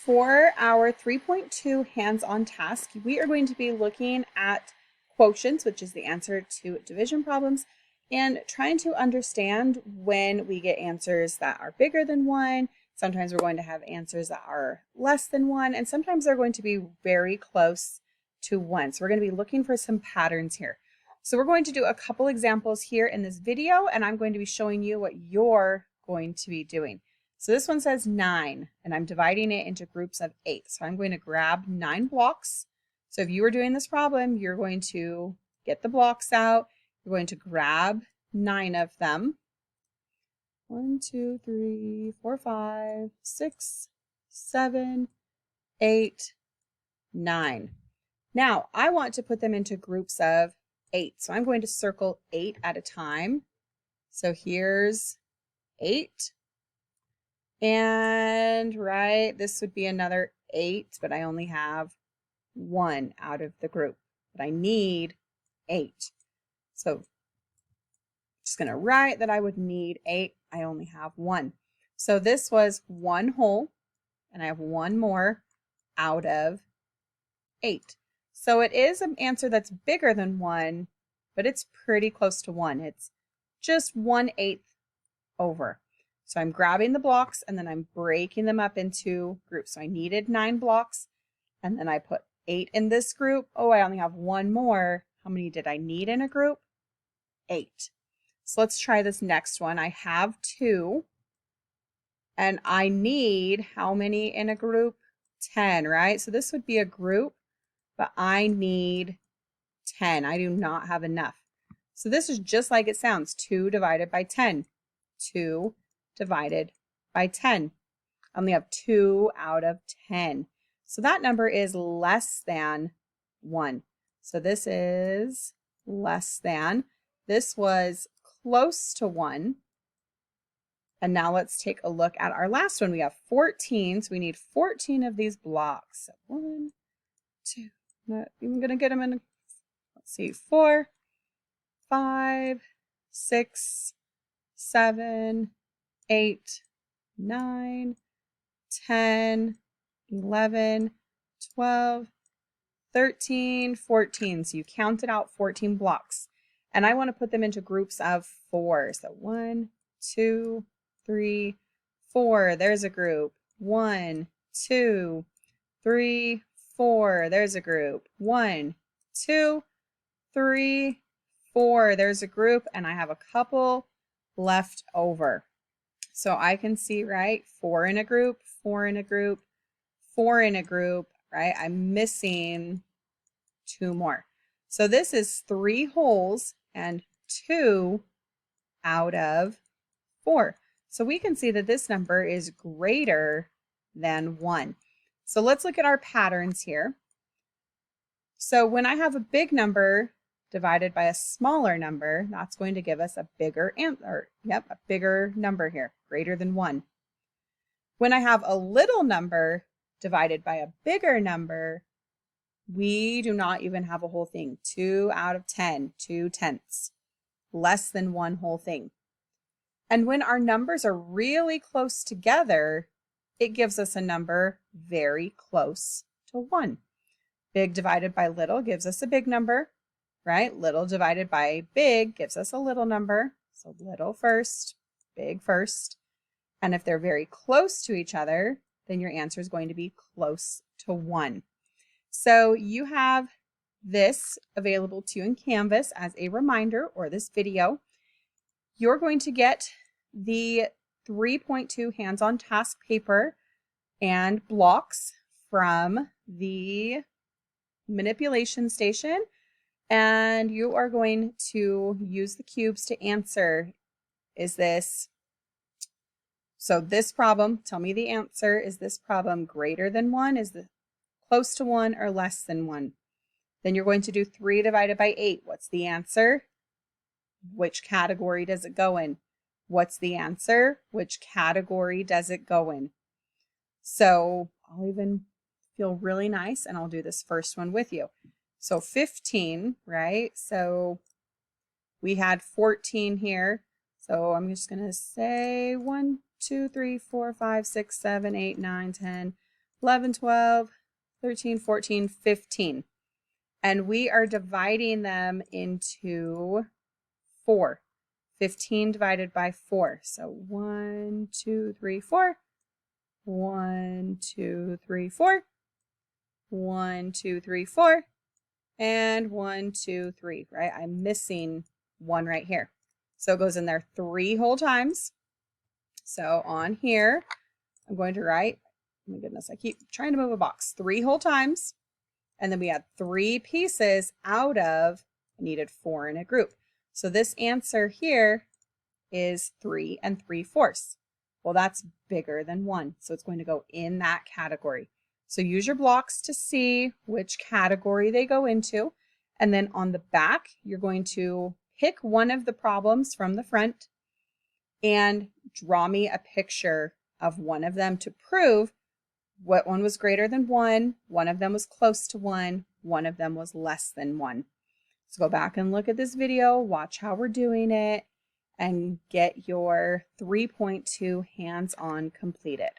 For our 3.2 hands-on task, we are going to be looking at quotients, which is the answer to division problems, and trying to understand when we get answers that are bigger than 1. Sometimes we're going to have answers that are less than 1, and sometimes they're going to be very close to 1. So we're going to be looking for some patterns here. So we're going to do a couple examples here in this video, and I'm going to be showing you what you're going to be doing. So this one says 9, and I'm dividing it into groups of 8. So I'm going to grab 9 blocks. So if you were doing this problem, you're going to get the blocks out. You're going to grab 9 of them. 1, 2, 3, 4, 5, 6, 7, 8, 9. Now I want to put them into groups of 8. So I'm going to circle 8 at a time. So here's 8. And this would be another 8, but I only have 1 out of the group, but I need 8. So I'm just going to write that I would need 8. I only have 1. So this was 1 whole, and I have 1 more out of 8. So it is an answer that's bigger than 1, but it's pretty close to 1. It's just 1/8 over. So I'm grabbing the blocks and then I'm breaking them up into groups. So I needed 9 blocks and then I put 8 in this group. Oh, I only have 1 more. How many did I need in a group? 8. So let's try this next one. I have 2 and I need how many in a group? 10, right? So this would be a group, but I need 10. I do not have enough. So this is just like it sounds, 2 divided by 10. 2 divided by 10. I only have 2 out of 10. So that number is less than 1. So this is less than. This was close to 1. And now let's take a look at our last one. We have 14, so we need 14 of these blocks. So 1, 2, not even going to get them in. Let's see, 4, 5, 6, 7, 8, 9, 10, 11, 12, 13, 14. So you counted out 14 blocks. And I want to put them into groups of 4. So 1, 2, 3, 4. There's a group. 1, 2, 3, 4. There's a group. 1, 2, 3, 4. There's a group. And I have a couple left over. So I can see, 4 in a group, 4 in a group, 4 in a group, I'm missing 2 more. So this is 3 wholes and 2 out of 4. So we can see that this number is greater than 1. So let's look at our patterns here. So when I have a big number divided by a smaller number, that's going to give us a bigger answer. Yep, a bigger number here, greater than 1. When I have a little number divided by a bigger number, we do not even have a whole thing. 2 out of 10, 2/10, less than 1 whole thing. And when our numbers are really close together, it gives us a number very close to 1. Big divided by little gives us a big number. Little divided by big gives us a little number. So little first, big first. And if they're very close to each other, then your answer is going to be close to 1. So you have this available to you in Canvas as a reminder, or this video. You're going to get the 3.2 hands-on task paper and blocks from the manipulation station. And you are going to use the cubes to answer, so this problem, tell me the answer, is this problem greater than 1? Is it close to 1 or less than 1? Then you're going to do 3 divided by 8. What's the answer? Which category does it go in? What's the answer? Which category does it go in? So I'll even feel really nice and I'll do this first one with you. So 15, So we had 14 here. So I'm just going to say 1, 2, 3, 4, 5, 6, 7, 8, 9, 10, 11, 12, 13, 14, 15. And we are dividing them into 4. 15 divided by 4. So 1, 2, 3, 4. 1, 2, 3, 4. 1, 2, 3, 4. And 1, 2, 3, right? I'm missing 1 right here. So it goes in there 3 whole times. So on here, I'm going to write, oh my goodness, I keep trying to move a box, 3 whole times. And then we had 3 pieces out of, I needed 4 in a group. So this answer here is 3 3/4. Well, that's bigger than 1. So it's going to go in that category. So use your blocks to see which category they go into. And then on the back, you're going to pick one of the problems from the front and draw me a picture of one of them to prove what one was greater than 1, one of them was close to 1, one of them was less than 1. So go back and look at this video, watch how we're doing it, and get your 3.2 hands-on completed.